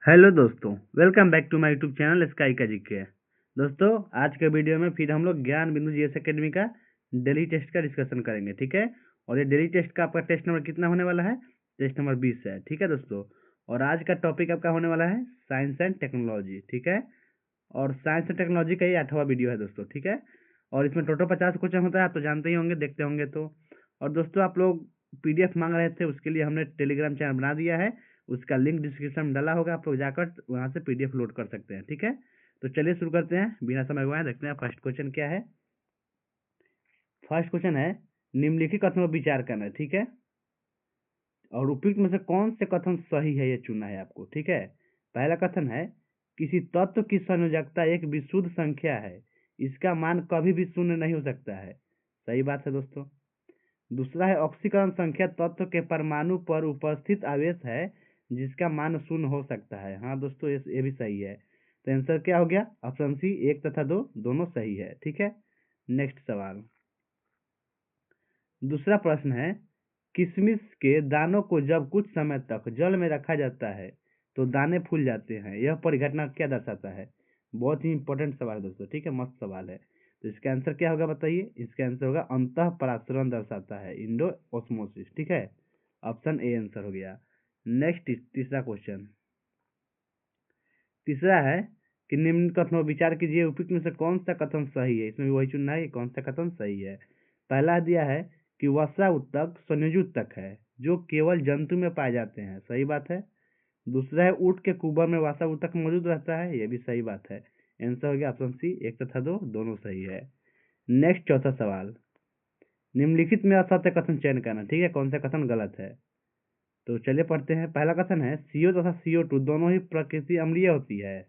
Hello दोस्तों, welcome back to my YouTube channel Sky का GK. दोस्तों, आज के वीडियो में फिर हम लोग ज्ञान बिंदु जीएस एकेडमी का डेली टेस्ट का डिस्कशन करेंगे, ठीक है। और ये डेली टेस्ट का आपका टेस्ट नंबर कितना होने वाला है? टेस्ट नंबर 20 है, ठीक है दोस्तों। और आज का टॉपिक आपका होने वाला है साइंस एंड टेक्नोलॉजी, ठीक है। और साइंस एंड टेक्नोलॉजी का ये 8वां वीडियो है दोस्तों, ठीक है। और इसमें टोटल 50 क्वेश्चन होता है, आप तो जानते ही होंगे, देखते होंगे तो। और दोस्तों, आप लोग पीडीएफ मांग रहे थे, उसके लिए हमने टेलीग्राम चैनल बना दिया है। उसका लिंक डिस्क्रिप्शन में डाला होगा, आप लोग जाकर वहां से पीडीएफ लोड कर सकते हैं, ठीक है। तो चलिए शुरू करते हैं बिना समय गवाए, देखते हैं फर्स्ट क्वेश्चन क्या है। फर्स्ट क्वेश्चन है, निम्नलिखित कथनों पर विचार करना, ठीक है। और उपयुक्त में से कौन से कथन सही है, ये चुनना है आपको, ठीक है। पहला कथन है, किसी तत्व की संयोजकता एक विशुद्ध संख्या है, इसका मान कभी भी शून्य नहीं हो सकता है। सही बात है दोस्तों। दूसरा है, ऑक्सीकरण संख्या तत्व के परमाणु पर उपस्थित आवेश है जिसका मान शून्य हो सकता है। हाँ दोस्तों, ये भी सही है। तो आंसर क्या हो गया? ऑप्शन सी 1 तथा 2 दोनों सही है, ठीक है। नेक्स्ट सवाल। दूसरा प्रश्न है, किशमिश के दानों को जब कुछ समय तक जल में रखा जाता है तो दाने फूल जाते हैं, यह परिघटना क्या दर्शाता है? बहुत ही इंपॉर्टेंट सवाल है दोस्तों, ठीक है, मस्त सवाल है। तो इसका आंसर क्या होगा बताइए? इसका आंसर होगा अंतः परासरण दर्शाता है, इंडो ऑस्मोसिस, ठीक है। ऑप्शन ए आंसर हो गया। नेक्स्ट तीसरा क्वेश्चन। तीसरा है कि निम्न कथनों पर विचार कीजिए, उपयुक्त में से कौन सा कथन सही है। इसमें भी वही चुनना है कि कौन सा कथन सही है। पहला दिया है कि वसा ऊतक संयोजी ऊतक है जो केवल जंतु में पाए जाते हैं। सही बात है। दूसरा है, ऊँट के कुबर में वसा ऊतक मौजूद रहता है। ये भी सही बात है। आंसर हो गया ऑप्शन सी 1 तथा 2 दोनों सही है। नेक्स्ट चौथा सवाल। निम्नलिखित में असत्य कथन चयन करना, ठीक है, कौन सा कथन गलत है। तो चलिए पढ़ते हैं। पहला कथन है, CO तथा CO2 दोनों ही प्रकृति अम्लीय होती है।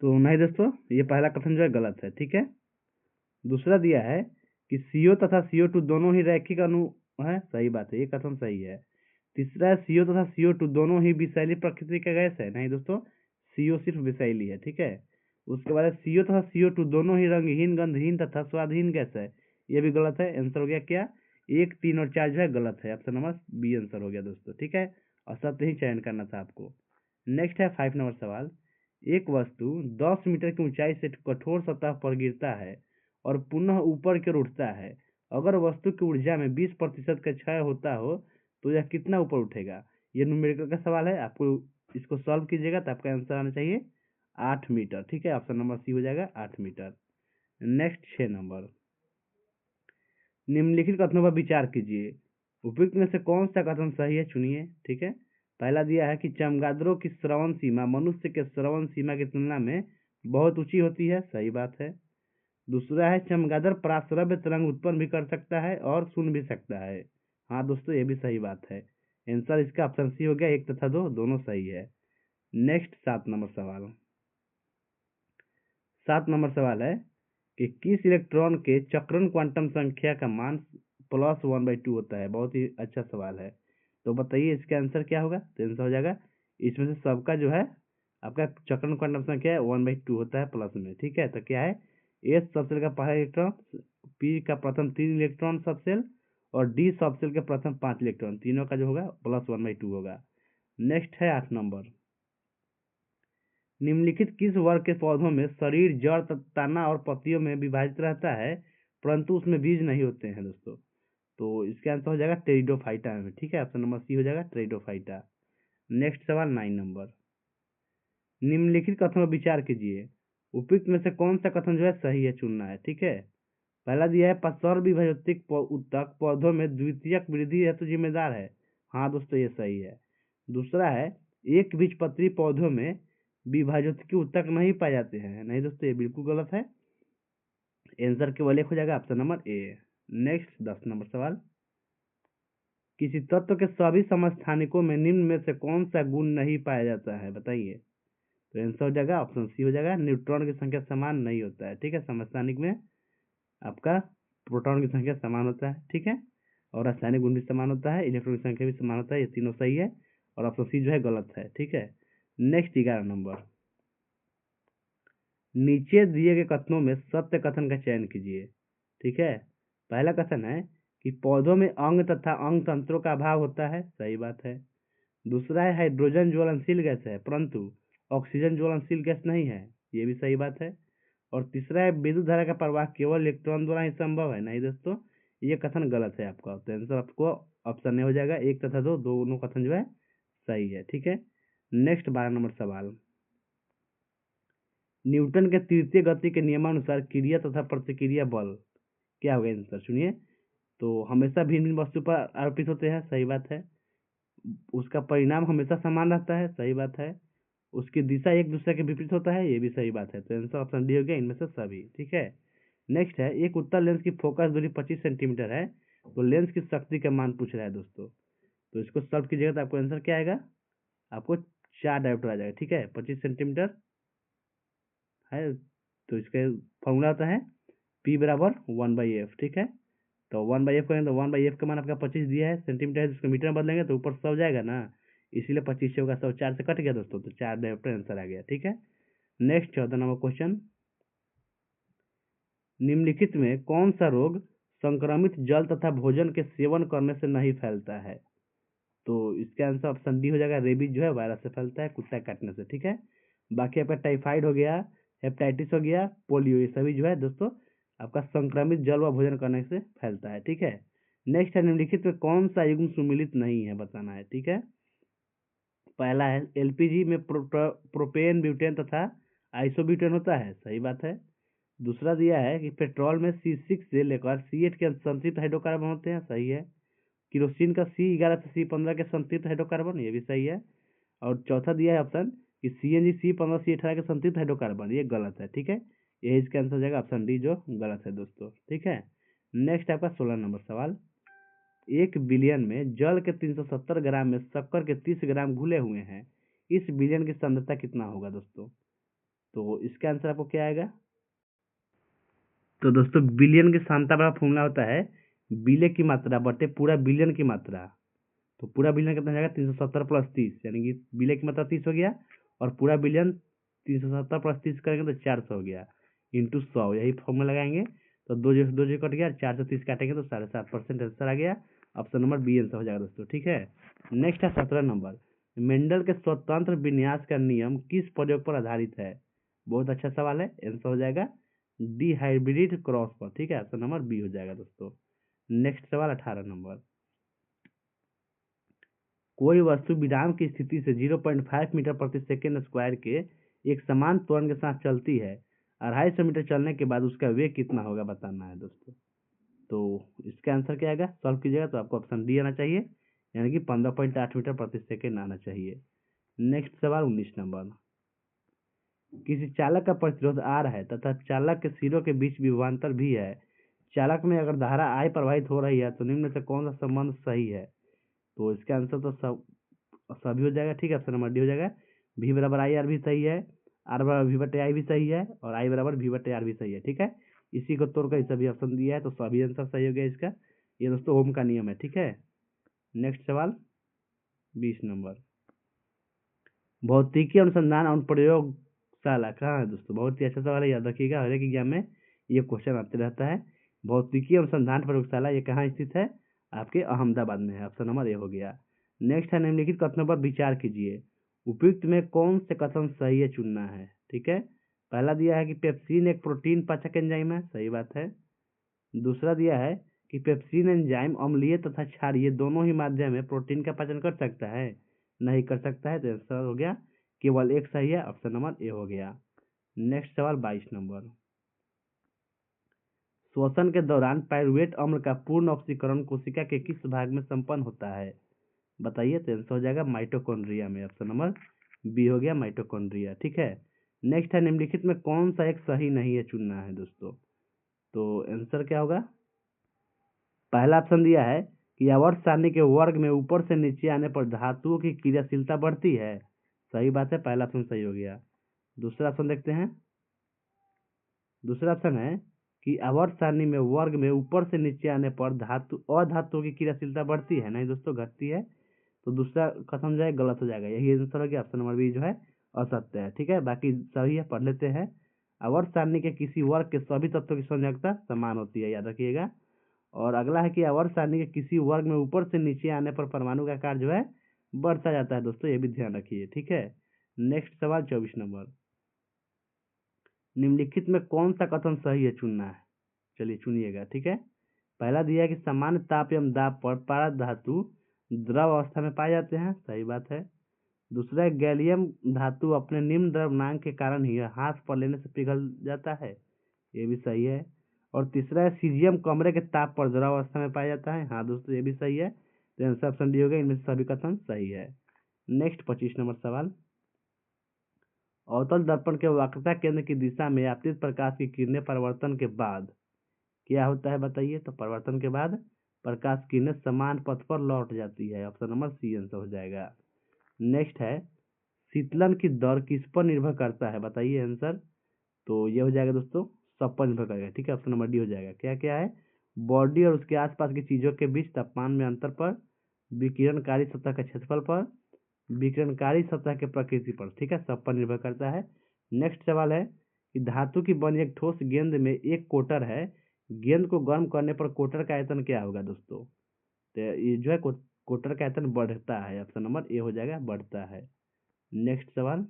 तो नहीं दोस्तों, ये पहला कथन जो है गलत है, ठीक है। दूसरा दिया है कि CO तथा CO2 दोनों ही रैखिक अणु है। सही बात है, ये कथन सही है। तीसरा है, CO तथा CO2 दोनों ही विषैली प्रकृति का गैस है। नहीं दोस्तों, CO सिर्फ विषैली है, ठीक है। उसके बाद CO तथा CO2 दोनों ही रंगहीन, गंधहीन तथा स्वादहीन गैस है। ये भी गलत है। आंसर हो गया क्या? 1, 3 और 4 जो है गलत है। ऑप्शन नंबर बी आंसर हो गया दोस्तों, ठीक है। और सत्य ही चयन करना था आपको। नेक्स्ट है 5 नंबर सवाल। एक वस्तु 10 मीटर की ऊंचाई से कठोर सतह पर गिरता है और पुनः ऊपर की ओर उठता है। अगर वस्तु की ऊर्जा में 20% का क्षय होता हो तो यह कितना ऊपर उठेगा? ये न्यूमेरिकल का सवाल है, आपको इसको सॉल्व कीजिएगा तो आपका आंसर आना चाहिए 8 मीटर, ठीक है। ऑप्शन नंबर सी हो जाएगा 8 मीटर। Next 6 number. निम्नलिखित कथनों पर विचार कीजिए, उपयुक्त में से कौन सा कथन सही है, चुनिए, ठीक है। पहला दिया है कि चमगादड़ों की श्रवण सीमा मनुष्य के श्रवण सीमा की तुलना में बहुत ऊंची होती है। सही बात है। दूसरा है, चमगादड़ पराश्रव्य तरंग उत्पन्न भी कर सकता है और सुन भी सकता है। हाँ दोस्तों, ये भी सही बात है। आंसर इसका ऑप्शन सी हो गया, 1 तथा 2 दोनों सही है। नेक्स्ट 7 नंबर सवाल। 7 नंबर सवाल है कि किस इलेक्ट्रॉन के चक्रण क्वांटम संख्या का मान +1/2 होता है। बहुत ही अच्छा सवाल है। तो बताइए इसका आंसर क्या होगा? तो आंसर हो जाएगा, इसमें से सबका जो है आपका चक्रण क्वांटम संख्या है 1/2 होता है प्लस में, ठीक है। तो क्या है? एस सबसेल का पहला इलेक्ट्रॉन, पी का प्रथम 3 इलेक्ट्रॉन सबसेल और डी सबसेल के प्रथम 5 इलेक्ट्रॉन, तीनों का जो होगा +1/2 होगा। नेक्स्ट है 8 नंबर। निम्नलिखित किस वर्ग के पौधों में शरीर जड़ तना और पत्तियों में विभाजित रहता है परंतु उसमें बीज नहीं होते हैं दोस्तों? तो इसका आंसर हो जाएगा टेरिडोफाइटा में, ठीक है। ऑप्शन नंबर सी हो जाएगा टेरिडोफाइटा। नेक्स्ट सवाल 9 नंबर। निम्नलिखित कथनों पर विचार कीजिए, उपयुक्त में से कौन सा कथन जो है सही है, चुनना है, ठीक है। पहला दिया है, सर्वविभजित उत्तक पौधों में द्वितीयक वृद्धि हेतु जिम्मेदार है। हाँ दोस्तों, ये सही है। दूसरा है, एक बीजपत्री पौधों में विभाजक उत्तक नहीं पाए जाते हैं। नहीं दोस्तों, ये बिल्कुल गलत है। आंसर केवल 1 हो जाएगा, option number A. Next 10 number सवाल। किसी तत्व के सभी समस्थानिकों में निम्न में से कौन सा गुण नहीं पाया जाता है, बताइए। तो आंसर हो जाएगा ऑप्शन सी हो जाएगा, न्यूट्रॉन की संख्या समान नहीं होता है, ठीक है। समस्थानिक में आपका प्रोटॉन की संख्या समान होता है, ठीक है। और रासायनिक गुण भी समान होता है, इलेक्ट्रॉन की संख्या भी समान होता है। ये तीनों सही है और ऑप्शन सी जो है गलत है, ठीक है। Next 11 number. नीचे दिए गए कथनों में सत्य कथन का चयन कीजिए, ठीक है। पहला कथन है कि पौधों में अंग तथा अंग तंत्रों का अभाव होता है। सही बात है। दूसरा है हाइड्रोजन ज्वलनशील गैस है परंतु ऑक्सीजन ज्वलनशील गैस नहीं है, ये भी सही बात है। और तीसरा है विद्युत धारा का प्रवाह केवल इलेक्ट्रॉन द्वारा ही संभव है, नहीं दोस्तों, ये कथन गलत है आपका। तो आंसर आपको ऑप्शन ए हो जाएगा, एक तथा दो दोनों कथन जो है सही है। ठीक है, नेक्स्ट 12 नंबर सवाल, न्यूटन के तृतीय गति के नियमानुसार क्रिया तथा प्रतिक्रिया बल क्या होगा आंसर सुनिए। तो हमेशा भिन्न भिन्न वस्तु पर आरोपित होते हैं, सही बात है। उसका परिणाम हमेशा समान रहता है, सही बात है। उसकी दिशा एक दूसरे के विपरीत होता है, ये भी सही बात है। तो आंसर ऑप्शन डी हो गया इनमें से सभी। ठीक है, नेक्स्ट है, एक उत्तल लेंस की फोकस दूरी 25 सेंटीमीटर है, तो लेंस की शक्ति का मान पूछ रहा है दोस्तों। तो इसको सॉल्व कीजिएगा तो आपको आंसर क्या आएगा, आपको 4 डायोप्टर आ जाएगा। ठीक है, 25 सेंटीमीटर है, तो इसका फॉर्मूला होता है P बराबर 1/f। ठीक है, तो 1/f करेंगे तो 1/f का मान आपका 25 दिया है, सेंटीमीटर है, जिसको मीटर में बदलेंगे तो ऊपर 100 जाएगा ना, इसीलिए 25 से होगा 100, 4 से कट गया दोस्तों, तो 4 डायोप्टर आंसर आ गया। ठीक है, नेक्स्ट 14 नंबर क्वेश्चन, निम्नलिखित में कौन सा रोग संक्रमित जल तथा भोजन के सेवन करने से नहीं फैलता है। तो इसका आंसर ऑप्शन डी हो जाएगा, रेबीज जो है वायरस से फैलता है, कुत्ता काटने से। ठीक है, बाकी आपका टाइफाइड हो गया, हेपेटाइटिस हो गया, पोलियो, ये सभी जो है दोस्तों आपका संक्रमित जल व भोजन करने से फैलता है। ठीक है, नेक्स्ट है, निम्नलिखित में कौन सा युग्म सुमिलित नहीं है बताना है। ठीक है, पहला है एलपीजी में प्रोपेन ब्यूटेन तथा आइसोब्यूटेन होता है, सही बात है। दूसरा दिया है कि पेट्रोल में C6 से लेकर C8 के संतृप्त हाइड्रोकार्बन होते हैं, सही है। किरोसिन का C11 से C15 के संतृप्त हाइड्रोकार्बन, ये भी सही है। और चौथा दिया है ऑप्शन कि CNG C15 C18 के संतृप्त हाइड्रोकार्बन, ये गलत है। ठीक है, यही इसका आंसर हो जाएगा ऑप्शन डी जो गलत है दोस्तों। ठीक है, नेक्स्ट आपका 16 नंबर सवाल, 1 बिलियन में जल के 370 ग्राम में शक्कर के 30 ग्राम घुले हुए हैं, इस बिलियन की सांद्रता कितना होगा दोस्तों। तो इसका आंसर आपको क्या आएगा, तो दोस्तों बिलियन की सांद्रता का फॉर्मूला होता है बिले की मात्रा बटे पूरा बिलियन की मात्रा। तो पूरा बिलियन कितना जाएगा, 370 प्लस 30, यानी कि बिले की मात्रा 30 हो गया, और पूरा बिलियन 370 प्लस 30 करेंगे तो 400 हो गया, इंटू 100, यही फॉर्मूला लगाएंगे। तो दो जो कट गया, 430 काटेंगे तो 7.5% आंसर आ गया, ऑप्शन नंबर बी आंसर हो जाएगा दोस्तों। ठीक है, नेक्स्ट है 17 नंबर, मेंडल के स्वतंत्र विन्यास का नियम किस प्रयोग पर आधारित है। बहुत अच्छा सवाल है, आंसर हो जाएगा डी हाइब्रिड क्रॉस पर। ठीक है, ऑप्शन नंबर बी हो जाएगा दोस्तों। नेक्स्ट सवाल 18 नंबर, कोई वस्तु विराम की स्थिति से 0.5 मीटर प्रति सेकेंड स्क्वायर के एक समान त्वरण के साथ चलती है, 250 मीटर चलने के बाद उसका वेग कितना होगा बताना है दोस्तों। तो इसका आंसर क्या आएगा, सॉल्व कीजिएगा तो आपको ऑप्शन डी आना चाहिए, यानी कि 15.8 मीटर प्रति सेकेंड आना चाहिए। नेक्स्ट सवाल 19 नंबर, किसी चालक का प्रतिरोध R है तथा चालक के सिरों के बीच विभवांतर भी है, चालक में अगर धारा I प्रवाहित हो रही है तो निम्न में से कौन सा संबंध सही है। तो इसका आंसर तो सभी हो जाएगा। ठीक है, ऑप्शन नंबर डी हो जाएगा, V बराबर आई आर भी सही है, R बराबर V बटे आई भी सही है, और I बराबर V बटे आर भी सही है। ठीक है, इसी को तोड़कर सभी ऑप्शन दिया है, तो सभी आंसर सही हो गया इसका, ये दोस्तों ओम का नियम है। ठीक है, नेक्स्ट सवाल 20 नंबर, भौतिकी अनुसंधान अनुप्रयोगशाला कहाँ है दोस्तों, बहुत ही अच्छा सवाल है, याद रखिएगा, हर एक एग्जाम में ये क्वेश्चन आते रहता है। भौतिकी अनुसंधान प्रयोगशाला ये कहाँ स्थित है, आपके अहमदाबाद में है, ऑप्शन नंबर ए हो गया। नेक्स्ट है, निम्नलिखित कथनों पर विचार कीजिए, उपयुक्त में कौन से कथन सही है चुनना है। ठीक है, पहला दिया है कि पेप्सिन एक प्रोटीन पाचक एंजाइम है, सही बात है। दूसरा दिया है कि पेप्सिन एंजाइम अम्लीय तथा क्षारीय दोनों ही माध्यम में प्रोटीन का पाचन कर सकता है, नहीं कर सकता है, तो आंसर हो गया केवल एक सही है, ऑप्शन नंबर ए हो गया। नेक्स्ट सवाल 22 नंबर, श्वसन के दौरान पाइरुवेट अम्ल का पूर्ण ऑक्सीकरण कोशिका के किस भाग में संपन्न होता है बताइए, तो आंसर हो जाएगा माइटोकॉन्ड्रिया में, ऑप्शन नंबर बी हो गया माइटोकॉन्ड्रिया। ठीक है, नेक्स्ट है, निम्नलिखित में कौन सा एक सही नहीं है चुनना है दोस्तों। तो आंसर क्या होगा, पहला ऑप्शन दिया है कि आवर्त सारणी के वर्ग में ऊपर से नीचे आने पर धातुओं की क्रियाशीलता बढ़ती है, सही बात है, पहला ऑप्शन सही हो गया। दूसरा ऑप्शन देखते हैं, दूसरा ऑप्शन है कि आवर्त सारणी में वर्ग में ऊपर से नीचे आने पर अधातुओं की क्रियाशीलता बढ़ती है, नहीं दोस्तों घटती है, तो दूसरा कथन जो है गलत हो जाएगा, यही आंसर हो गया, ऑप्शन नंबर बी जो है असत्य है। ठीक है, बाकी सही है, पढ़ लेते हैं। आवर्त सारणी के किसी वर्ग के सभी तत्वों की संयोजकता समान होती है, याद रखिएगा। और अगला है कि आवर्त सारणी के किसी वर्ग में ऊपर से नीचे आने पर परमाणु का आकार जो है बढ़ता जाता है दोस्तों, ये भी ध्यान रखिए। ठीक है, नेक्स्ट सवाल 24 नंबर, निम्नलिखित में कौन सा कथन सही है, चुनना है। चलिए चुनिएगा। ठीक है, पहला दिया है कि सामान्य ताप एवं दाब पर पारद धातु द्रव अवस्था में पाए जाते हैं, सही बात है। दूसरा है गैलियम धातु अपने निम्न द्रव्यमान के कारण ही हाथ पर लेने से पिघल जाता है, ये भी सही है। और तीसरा है सीजियम कमरे के ताप पर द्रव अवस्था में पाया जाता है, हाँ दोस्तों ये भी सही है। तो आंसर ऑप्शन डी हो गया, इनमें से सभी कथन सही है। नेक्स्ट 25 नंबर सवाल, अवतल दर्पण के वक्रता केंद्र की दिशा में आपतित प्रकाश की किरणें परिवर्तन के बाद क्या होता है बताइए। तो परिवर्तन के बाद प्रकाश किरणें समान पथ पर लौट जाती है, ऑप्शन नंबर सी आंसर हो जाएगा। नेक्स्ट है शीतलन की दर किस पर निर्भर करता है, बताइए आंसर। तो ये हो जाएगा दोस्तों सब पर निर्भर करेगा। ठीक है, ऑप्शन नंबर डी हो जाएगा। क्या क्या है, बॉडी और उसके आसपास की चीजों के बीच तापमान में अंतर पर, विकिरणकारी सतह के क्षेत्रफल पर, विकिरणकारी सतह के प्रकृति पर। ठीक है, सब पर निर्भर करता है। नेक्स्ट सवाल है कि धातु की बनी एक ठोस गेंद में एक कोटर है, गेंद को गर्म करने पर कोटर का आयतन क्या होगा दोस्तों। तो ये जो है कोटर का आयतन बढ़ता है, ऑप्शन नंबर ए हो जाएगा, बढ़ता है। नेक्स्ट सवाल,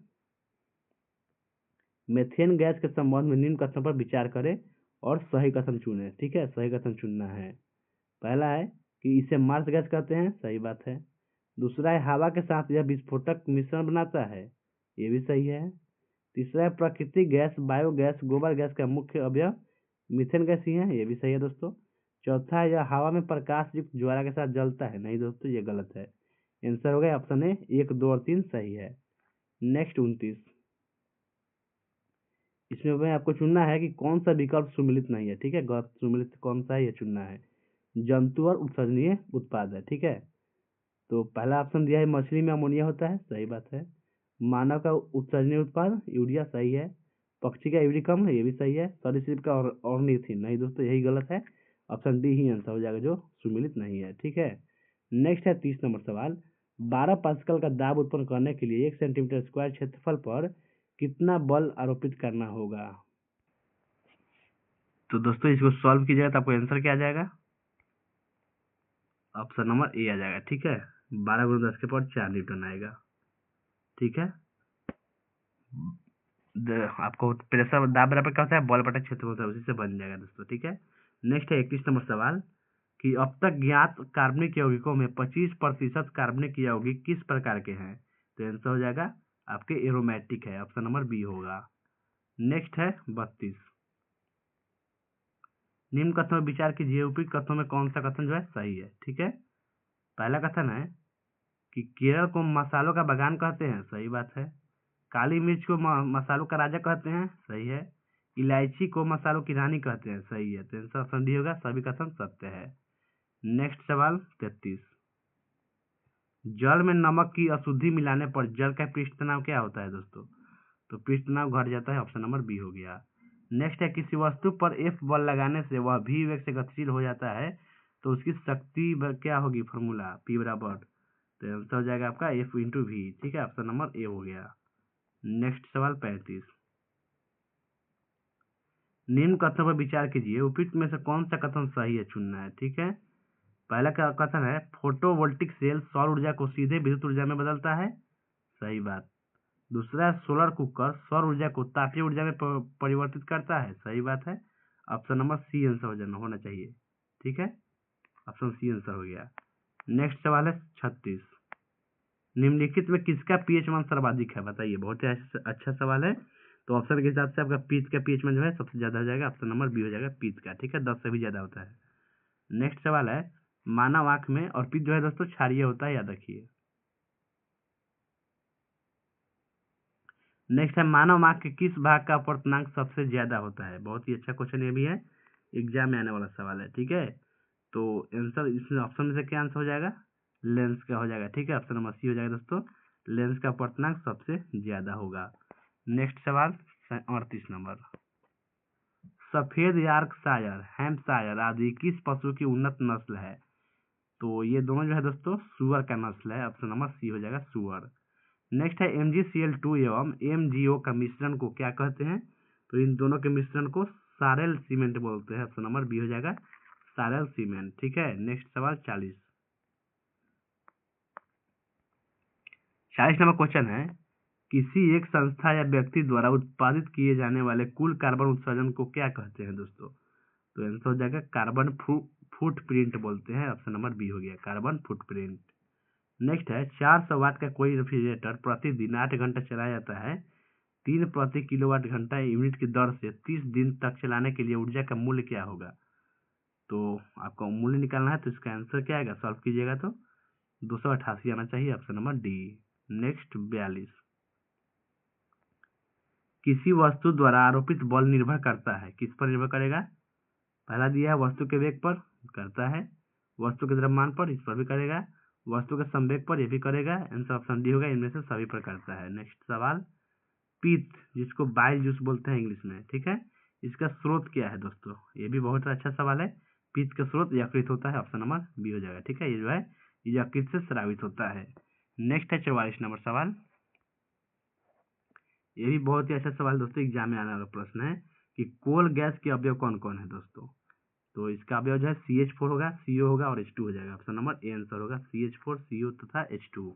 मेथेन गैस के संबंध में निम्न कथनों पर विचार करें और सही कथन चुनें। ठीक है, सही कथन चुनना है। पहला है कि इसे मार्स गैस कहते हैं, सही बात है। दूसरा है हवा के साथ यह विस्फोटक मिश्रण बनाता है, ये भी सही है। तीसरा है प्राकृतिक गैस, बायोगैस, गोबर गैस का मुख्य अवयव मीथेन गैस ही है, ये भी सही है दोस्तों। चौथा है यह हवा में प्रकाश युक्त ज्वाला के साथ जलता है, नहीं दोस्तों ये गलत है। आंसर हो गया ऑप्शन ए, 1, 2 और 3 सही है। नेक्स्ट 29, इसमें हमें आपको चुनना है कि कौन सा विकल्प सुमिलित नहीं है। ठीक है, गलत सुमिलित कौन सा है ये चुनना है। जंतु और उत्सर्जनीय उत्पाद है। ठीक है, तो पहला ऑप्शन दिया है मछली में अमोनिया होता है, सही बात है। मानव का उत्सर्जनीय उत्पाद यूरिया, सही है। पक्षी का यूरिक अम्ल, ये भी सही है। सरीसृप का ऑर्निथिन, नहीं दोस्तों यही गलत है, ऑप्शन डी ही आंसर हो जाएगा जो सुमिलित नहीं है। ठीक है, नेक्स्ट है 30 नंबर सवाल, 12 पास्कल का दाब उत्पन्न करने के लिए 1 सेंटीमीटर स्क्वायर क्षेत्रफल पर कितना बल आरोपित करना होगा। तो दोस्तों इसको सॉल्व कीजिएगा तो आपको आंसर क्या आ जाएगा, ऑप्शन नंबर ए आ जाएगा। ठीक है, 12 गुणा 10 के पावर 4 न्यूटन आएगा। ठीक है, आपको प्रेशर दाब बराबर क्या होता है, बल बटा क्षेत्र होता है, उसी से बन जाएगा दोस्तों। ठीक है, नेक्स्ट है 31 नंबर सवाल कि अब तक ज्ञात कार्बनिक यौगिकों में 25% कार्बनिक यौगिक किस प्रकार के हैं। तो आंसर हो जाएगा आपके एरोमेटिक है, ऑप्शन नंबर बी होगा। नेक्स्ट है 32, निम्न कथनों में विचार कीजिए, उपयुक्त कथनों में कौन सा कथन जो है सही है। ठीक है, पहला कथन है कि केरल को मसालों का बागान कहते हैं, सही बात है। काली मिर्च को मसालों का राजा कहते हैं, सही है। इलायची को मसालों की रानी कहते हैं, सही है। तो आंसर ऑप्शन डी होगा, सभी कथन सत्य है। नेक्स्ट सवाल 33, जल में नमक की अशुद्धि मिलाने पर जल का पृष्ठ तनाव क्या होता है दोस्तों। तो पृष्ठ तनाव घट जाता है, ऑप्शन नंबर बी हो गया। नेक्स्ट है किसी वस्तु पर एफ बल लगाने से वह भी वेग से गतिशील हो जाता है, तो उसकी शक्ति क्या होगी, फॉर्मूला पी बराबर। तो आंसर हो जाएगा आपका एफ इंटू वी। ठीक है, ऑप्शन नंबर ए हो गया। नेक्स्ट सवाल 35, निम्न कथनों पर विचार कीजिए, उपयुक्त में से कौन सा कथन सही है, चुनना है। ठीक है, पहला का कथन है फोटोवोल्टिक सेल सौर ऊर्जा को सीधे विद्युत ऊर्जा में बदलता है, सही बात। दूसरा सोलर कुकर सौर ऊर्जा को तापीय ऊर्जा में परिवर्तित करता है, सही बात है। ऑप्शन नंबर सी आंसर होना चाहिए। ठीक है, ऑप्शन सी आंसर हो गया। नेक्स्ट सवाल है 36, निम्नलिखित में किसका पीएच मान सर्वाधिक है, बताइए। बहुत ही अच्छा सवाल है। तो ऑप्शन के हिसाब से आपका पीच का पीएच मान जो है सबसे ज्यादा हो जाएगा, ऑप्शन नंबर बी हो जाएगा पीच का। ठीक है, 10 से भी ज्यादा होता है। नेक्स्ट सवाल है मानव आंख में, और पीच जो है दोस्तों क्षारीय होता है, याद रखिए। नेक्स्ट है मानव आंख के किस भाग का अपवर्तनांक सबसे ज्यादा होता है। बहुत ही अच्छा क्वेश्चन ये भी है, एग्जाम में आने वाला सवाल है। ठीक है, तो आंसर इसमें ऑप्शन में से क्या आंसर हो जाएगा, लेंस का हो जाएगा। ठीक है, ऑप्शन नंबर सी हो जाएगा दोस्तों, लेंस का अपवर्तनांक सबसे ज्यादा होगा। नेक्स्ट सवाल 38 नंबर, सफेद यॉर्कशायर, हैम्पशायर आदि किस पशु की उन्नत नस्ल है। तो ये दोनों जो है दोस्तों सुअर का नस्ल है, ऑप्शन नंबर सी हो जाएगा सुअर। नेक्स्ट है MgCl2 एवं MgO का मिश्रण को क्या कहते हैं। तो इन दोनों के मिश्रण को सारेल सीमेंट बोलते हैं, ऑप्शन नंबर बी हो जाएगा सारेल सीमेंट। ठीक है, नेक्स्ट सवाल 40, 40 नंबर क्वेश्चन है, किसी एक संस्था या व्यक्ति द्वारा उत्पादित किए जाने वाले कुल कार्बन उत्सर्जन को क्या कहते हैं दोस्तों? तो आंसर हो जाएगा कार्बन फुटप्रिंट बोलते हैं। ऑप्शन नंबर बी हो गया, कार्बन फुटप्रिंट। नेक्स्ट है, 400 वाट का कोई रेफ्रिजरेटर प्रतिदिन 8 घंटा चलाया जाता है। 3 प्रति किलोवाट घंटा यूनिट की दर से 30 दिन तक चलाने के लिए ऊर्जा का मूल्य क्या होगा? तो आपको मूल्य निकालना है, तो इसका आंसर क्या आएगा? सॉल्व कीजिएगा तो 288 आना चाहिए। Option number D. नेक्स्ट 42, किसी वस्तु द्वारा आरोपित बल निर्भर करता है, किस पर निर्भर करेगा? पहला दिया है वस्तु के वेग पर, करता है। वस्तु के द्रव्यमान पर, इस पर भी करेगा। वस्तु के संवेग पर, ये भी करेगा। आंसर ऑप्शन डी होगा, इनमें से सभी पर करता है। नेक्स्ट सवाल, पित्त जिसको बाइल जूस बोलते हैं इंग्लिश में, ठीक है, इसका स्रोत क्या है दोस्तों? ये भी बहुत अच्छा सवाल है। पित्त का स्रोत यकृत होता है। ऑप्शन नंबर बी हो जाएगा, ठीक है। ये जो है यकृत से स्रावित होता है। नेक्स्ट है 44 नंबर सवाल, ये भी बहुत ही अच्छा सवाल दोस्तों, एग्जाम में आने वाला प्रश्न है कि कोल गैस के अवयव कौन कौन है दोस्तों? तो इसका अवयव जो है CH4 होगा, CO होगा और H2 हो जाएगा। ऑप्शन नंबर ए आंसर होगा, CH4, CO तथा H2।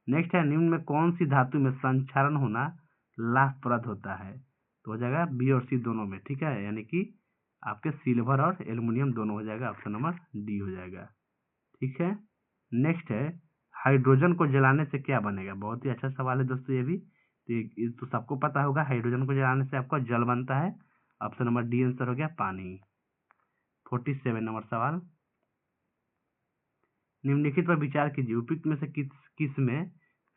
नेक्स्ट है, निम्न में कौन सी धातु में संक्षारण होना लाभप्रद होता है? तो हो जाएगा बी और सी दोनों में, ठीक है, यानी कि आपके सिल्वर और एल्युमिनियम दोनों हो जाएगा। ऑप्शन नंबर डी हो जाएगा, ठीक है। नेक्स्ट है, हाइड्रोजन को जलाने से क्या बनेगा? बहुत ही अच्छा सवाल है दोस्तों ये भी। तो सबको पता होगा, हाइड्रोजन को जलाने से आपका जल बनता है। ऑप्शन नंबर डी आंसर हो गया, पानी। 47 नंबर सवाल, निम्नलिखित पर विचार कीजिए, उपयुक्त में से किस में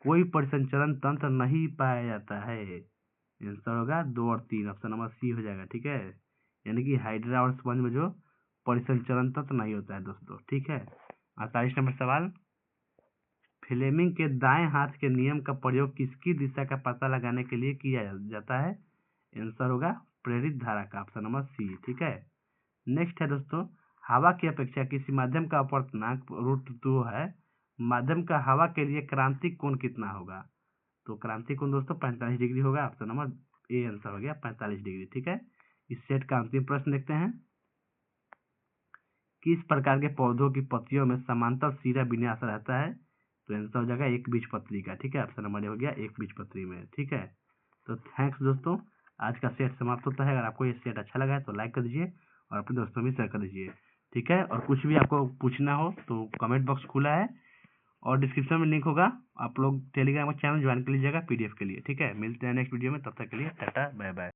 कोई परिसंचरण तंत्र नहीं पाया जाता है? आंसर होगा 2 और 3। ऑप्शन नंबर सी हो जाएगा, ठीक है, यानी कि हाइड्रा और स्पंज में जो परिसंचरण तंत्र नहीं होता है दोस्तों, ठीक है। 48 नंबर सवाल, फ्लेमिंग के दाएं हाथ के नियम का प्रयोग किसकी दिशा का पता लगाने के लिए किया जाता है? आंसर होगा प्रेरित धारा का। ऑप्शन नंबर सी, ठीक है। नेक्स्ट है दोस्तों, हवा की अपेक्षा किसी माध्यम का अपवर्तनांक √2 है, माध्यम का हवा के लिए क्रांतिक कोण कितना होगा? तो क्रांतिक कोण दोस्तों 45 डिग्री होगा। ऑप्शन नंबर ए आंसर हो गया, 45 डिग्री, ठीक है। इस सेट का अंतिम प्रश्न देखते हैं, किस प्रकार के पौधों की पत्तियों में समांतर सिरा विन्यास रहता है? तो आंसर हो जाएगा एक बीजपत्री का, ठीक है। ऑप्शन नंबर ए हो गया, एक बीजपत्री में, ठीक है। तो थैंक्स दोस्तों, आज का सेट समाप्त होता है। अगर आपको ये सेट अच्छा लगा है तो लाइक कर दीजिए और अपने दोस्तों में शेयर कर दीजिए, ठीक है। और कुछ भी आपको पूछना हो तो कमेंट बॉक्स खुला है और डिस्क्रिप्शन में लिंक होगा, आप लोग टेलीग्राम चैनल ज्वाइन कर लीजिएगा PDF के लिए, ठीक है। मिलते हैं नेक्स्ट वीडियो में, तब तक के लिए टाटा बाय बाय।